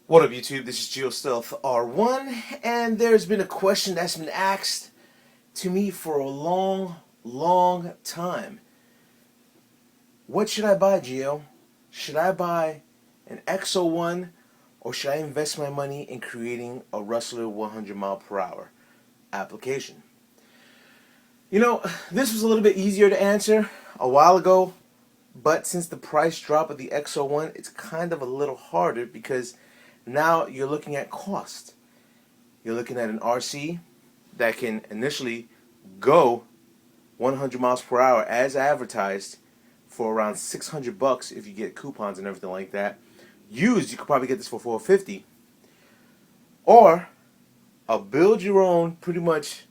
What up, YouTube? This is XO-1, and there's been a question that's been asked to me for a long time. What should I buy, Gio? Should I buy an XO-1, or should I invest my money in creating a Rustler 100 mile per hour application? You know, this was a little bit easier to answer a while ago, but since the price drop of the XO-1, it's kind of a little harder because now you're looking at cost. You're looking at an RC that can initially go 100 miles per hour as advertised for around $600 if you get coupons and everything like that. Used, you could probably get this for $450. Or a build your own pretty much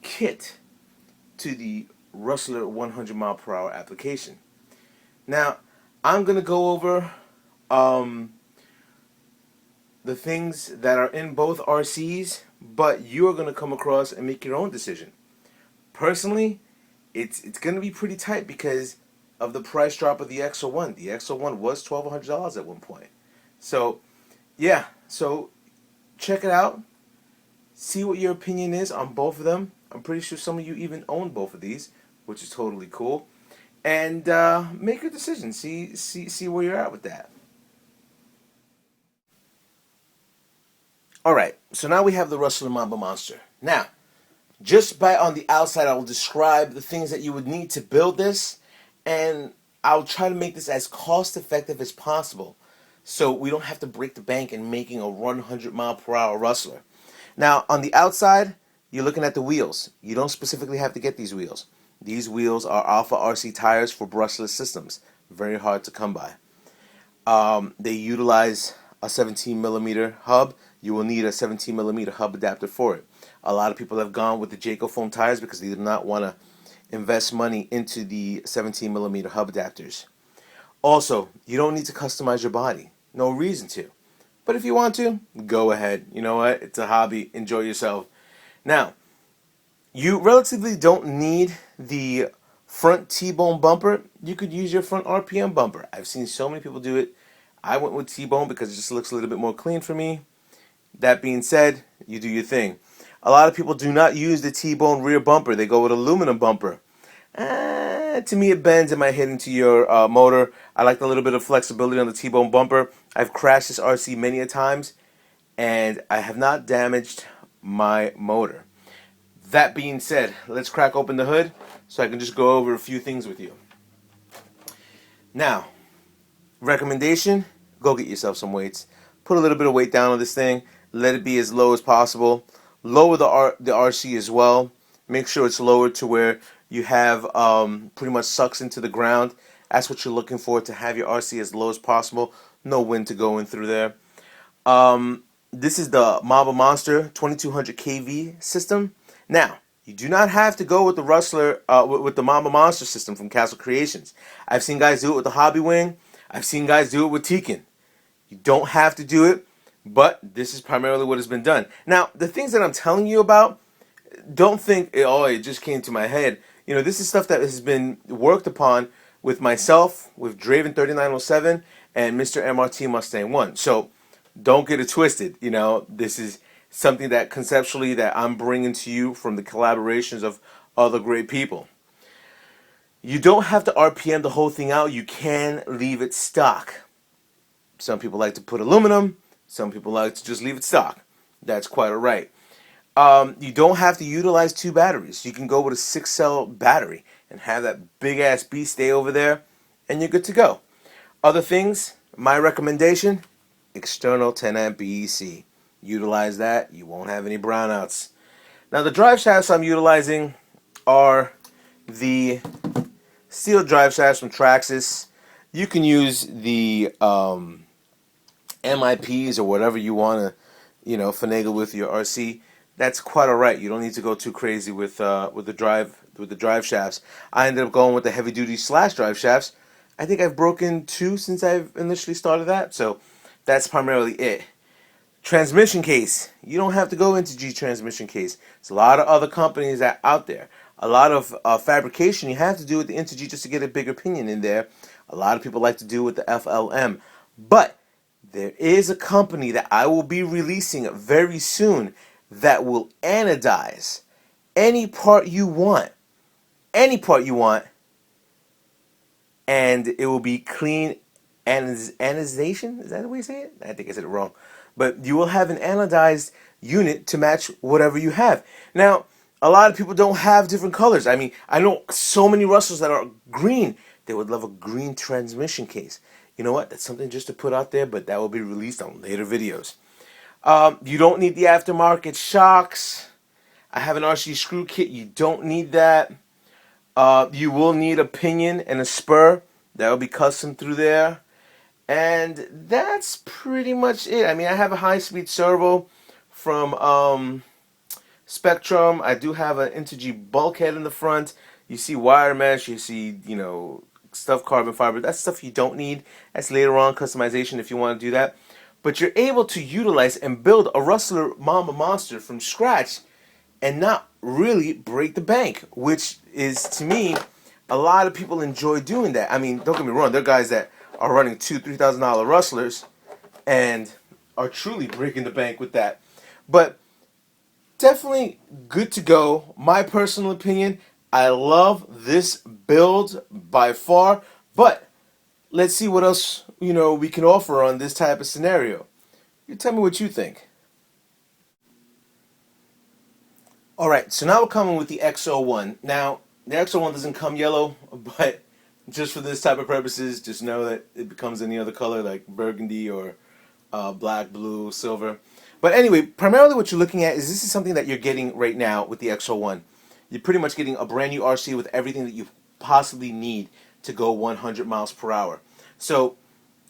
kit to the Rustler 100 mile per hour application. Now, I'm going to go over the things that are in both RCs, but you are going to come across and make your own decision. Personally, it's going to be pretty tight because of the price drop of the XO-1. The XO-1 was $1,200 at one point. So, yeah, so check it out. See what your opinion is on both of them. I'm pretty sure some of you even own both of these, which is totally cool. And make your decision. See where you're at with that. Alright, so now we have the Rustler MAMBA Monster. Now, just by on the outside, I will describe the things that you would need to build this, and I'll try to make this as cost effective as possible so we don't have to break the bank in making a 100 mile per hour Rustler. Now, on the outside, you're looking at the wheels. You don't specifically have to get these wheels. These wheels are Alpha RC tires for brushless systems. Very hard to come by. They utilize a 17 millimeter hub. You will need a 17 millimeter hub adapter for it. A lot of people have gone with the Jayco foam tires because they do not want to invest money into the 17 millimeter hub adapters. Also, you don't need to customize your body. No reason to. But if you want to, go ahead. You know what? It's a hobby. Enjoy yourself. Now, you relatively don't need the front T-bone bumper. You could use your front RPM bumper. I've seen so many people do it. I went with T-bone because it just looks a little bit more clean for me. That being said, you do your thing. A lot of people do not use the T-bone rear bumper. They go with aluminum bumper. To me, it bends and might hit into your motor. I like a little bit of flexibility on the T-bone bumper. I've crashed this RC many a times, and I have not damaged my motor. That being said, let's crack open the hood so I can just go over a few things with you. Now, recommendation, go get yourself some weights. Put a little bit of weight down on this thing. Let it be as low as possible. Lower the RC as well. Make sure it's lowered to where you have pretty much sucks into the ground. That's what you're looking for, to have your RC as low as possible. No wind to go in through there. This is the MAMBA Monster 2200 kV system. Now, you do not have to go with the Rustler, with the MAMBA Monster system from Castle Creations. I've seen guys do it with the Hobby Wing. I've seen guys do it with Tekin. You don't have to do it, but this is primarily what has been done. Now, the things that I'm telling you about, don't think, oh, it just came to my head. You know, this is stuff that has been worked upon with myself, with Draven 3907, and Mr. MRT Mustang 1. So, don't get it twisted. You know, this is something that conceptually that I'm bringing to you from the collaborations of other great people. You don't have to RPM the whole thing out. You can leave it stock. Some people like to put aluminum. Some people like to just leave it stock. That's quite alright. You don't have to utilize two batteries. You can go with a 6-cell battery and have that big-ass beast stay over there, and you're good to go. Other things, my recommendation, external 10-amp BEC. Utilize that. You won't have any brownouts. Now, the drive shafts I'm utilizing are the steel drive shafts from Traxxas. You can use the MIPs or whatever you want to, you know, finagle with your RC. That's quite alright. You don't need to go too crazy with the drive shafts. I ended up going with the heavy duty slash drive shafts. I think I've broken 2 since I've initially started that, so that's primarily it. Transmission case. You don't have to go into G transmission case. There's a lot of other companies out there. A lot of fabrication you have to do with the Intergy just to get a bigger pinion in there. A lot of people like to do with the FLM. But There is a company that I will be releasing very soon that will anodize any part you want, any part you want, and it will be clean anodization. Is that the way you say it? I think I said it wrong. But you will have an anodized unit to match whatever you have. Now, a lot of people don't have different colors. I mean, I know so many Rustlers that are green. They would love a green transmission case. You know what? That's something just to put out there, but that will be released on later videos. You don't need the aftermarket shocks. I have an RC screw kit. You don't need that. You will need a pinion and a spur. That will be custom through there. And that's pretty much it. I mean, I have a high-speed servo from Spectrum. I do have an Interg bulkhead in the front. You see wire mesh. You see, stuff carbon fiber. That's stuff you don't need. That's later on customization if you want to do that. But you're able to utilize and build a Rustler MAMBA monster from scratch and not really break the bank, which is, to me, a lot of people enjoy doing that. I mean, don't get me wrong. There are guys that are running $2,000-$3,000 Rustlers and are truly breaking the bank with that. But definitely good to go. My personal opinion, I love this build by far, but let's see what else, we can offer on this type of scenario. You tell me what you think. Alright, so now we're coming with the XO-1. Now, the XO-1 doesn't come yellow, but just for this type of purposes, just know that it becomes any other color like burgundy or black, blue, silver. But anyway, primarily what you're looking at is this is something that you're getting right now with the XO-1. You're pretty much getting a brand new RC with everything that you possibly need to go 100 miles per hour. So,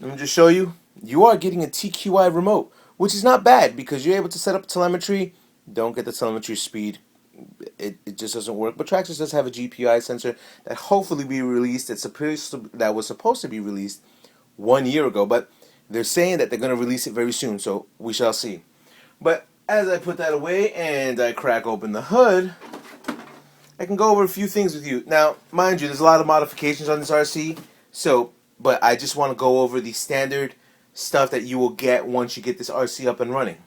let me just show you. You are getting a TQI remote, which is not bad because you're able to set up telemetry. Don't get the telemetry speed. It just doesn't work. But Traxxas does have a GPI sensor that hopefully be released. That was supposed to be released 1 year ago, but they're saying that they're going to release it very soon, so we shall see. But as I put that away and I crack open the hood, I can go over a few things with you. Now, mind you, there's a lot of modifications on this RC, but I just want to go over the standard stuff that you will get once you get this RC up and running.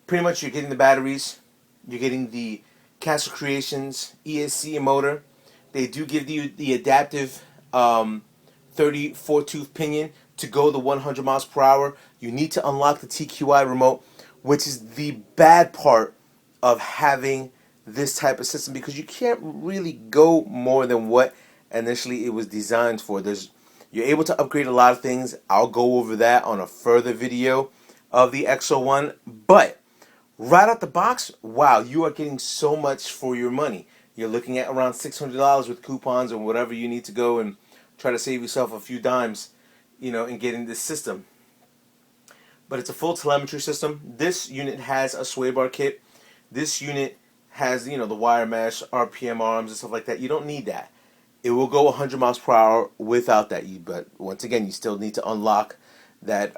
Pretty much you're getting the batteries, you're getting the Castle Creations ESC motor. They do give you the adaptive 34-tooth pinion to go the 100 miles per hour. You need to unlock the TQI remote, which is the bad part of having this type of system because you can't really go more than what initially it was designed for. You're able to upgrade a lot of things. I'll go over that on a further video of the XO-1, but right out the box, wow, you are getting so much for your money. You're looking at around $600 with coupons or whatever you need to go and try to save yourself a few dimes, in getting this system. But it's a full telemetry system. This unit has a sway bar kit. This unit has, the wire mesh, RPM arms, and stuff like that. You don't need that. It will go 100 miles per hour without that. But once again, you still need to unlock that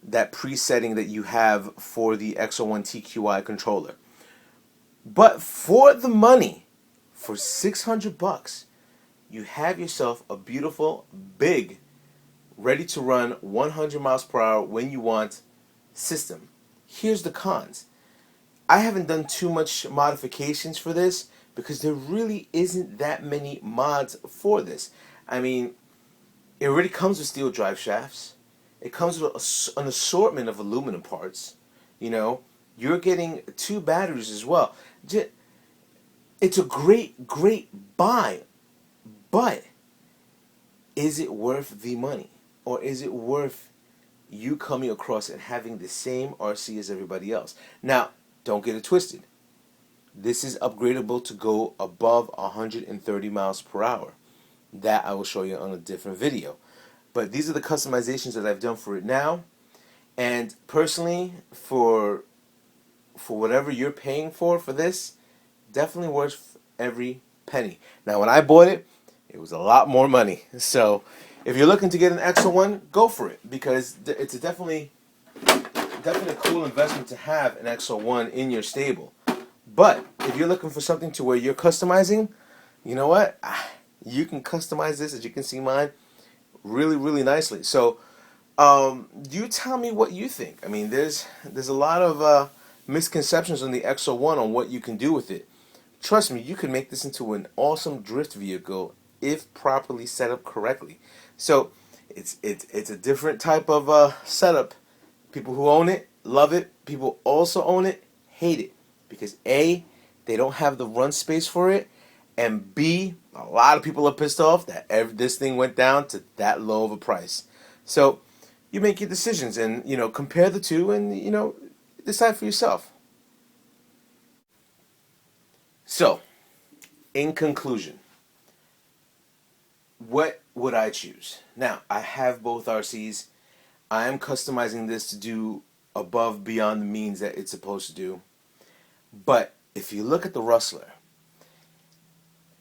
that presetting that you have for the XO-1 TQI controller. But for the money, for $600, you have yourself a beautiful, big, ready to run 100 miles per hour when you want system. Here's the cons. I haven't done too much modifications for this because there really isn't that many mods for this. I mean, it already comes with steel drive shafts. It comes with an assortment of aluminum parts. You're getting 2 batteries as well. It's a great buy, but is it worth the money? Or is it worth you coming across and having the same RC as everybody else? Now, don't get it twisted. This is upgradable to go above 130 miles per hour. That I will show you on a different video. But these are the customizations that I've done for it now. And personally, for whatever you're paying for this, definitely worth every penny. Now, when I bought it, it was a lot more money. So, if you're looking to get an XO-1, go for it because it's a definitely a cool investment to have an XO-1 in your stable. But if you're looking for something to where you're customizing, you know what? You can customize this, as you can see mine, really nicely. So You tell me what you think. I mean, there's a lot of misconceptions on the XO-1 on what you can do with it. Trust me, you can make this into an awesome drift vehicle if properly set up correctly. So it's a different type of setup. People who own it love it. People also own it hate it because A, they don't have the run space for it, and B, a lot of people are pissed off that this thing went down to that low of a price. So you make your decisions and compare the two and decide for yourself. So, in conclusion, what would I choose? Now, I have both RCs. I am customizing this to do above beyond the means that it's supposed to do. But if you look at the Rustler,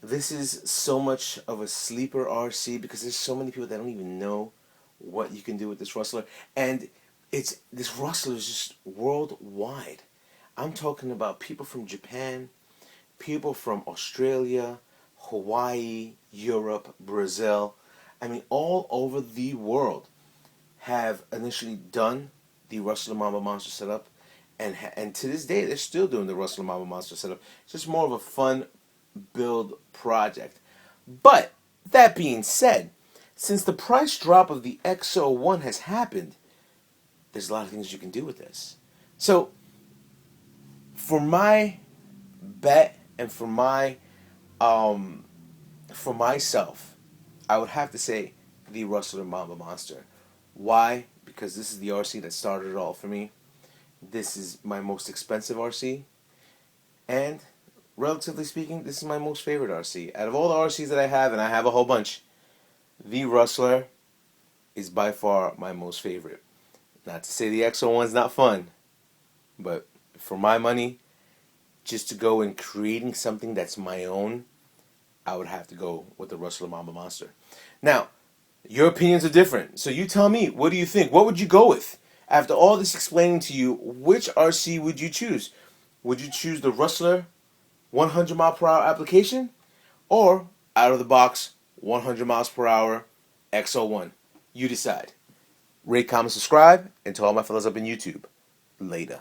this is so much of a sleeper RC because there's so many people that don't even know what you can do with this Rustler. And this Rustler is just worldwide. I'm talking about people from Japan, people from Australia, Hawaii, Europe, Brazil. I mean, all over the world have initially done the Rustler MAMBA Monster setup, and to this day they're still doing the Rustler MAMBA Monster setup. It's just more of a fun build project. But that being said, since the price drop of the XO-1 has happened, there's a lot of things you can do with this. So, for my bet and for myself, I would have to say the Rustler MAMBA Monster. Why? Because this is the RC that started it all for me. This is my most expensive RC, and relatively speaking, this is my most favorite RC. Out of all the RCs that I have, and I have a whole bunch, the Rustler is by far my most favorite. Not to say the XO-1's not fun, but for my money, just to go in creating something that's my own, I would have to go with the Rustler MAMBA Monster. Now, your opinions are different, so you tell me, what do you think? What would you go with? After all this explaining to you, which RC would you choose? Would you choose the Rustler 100 mile per hour application, or out of the box 100 miles per hour XO-1? You decide. Rate, comment, subscribe, and to all my fellas up in YouTube, later.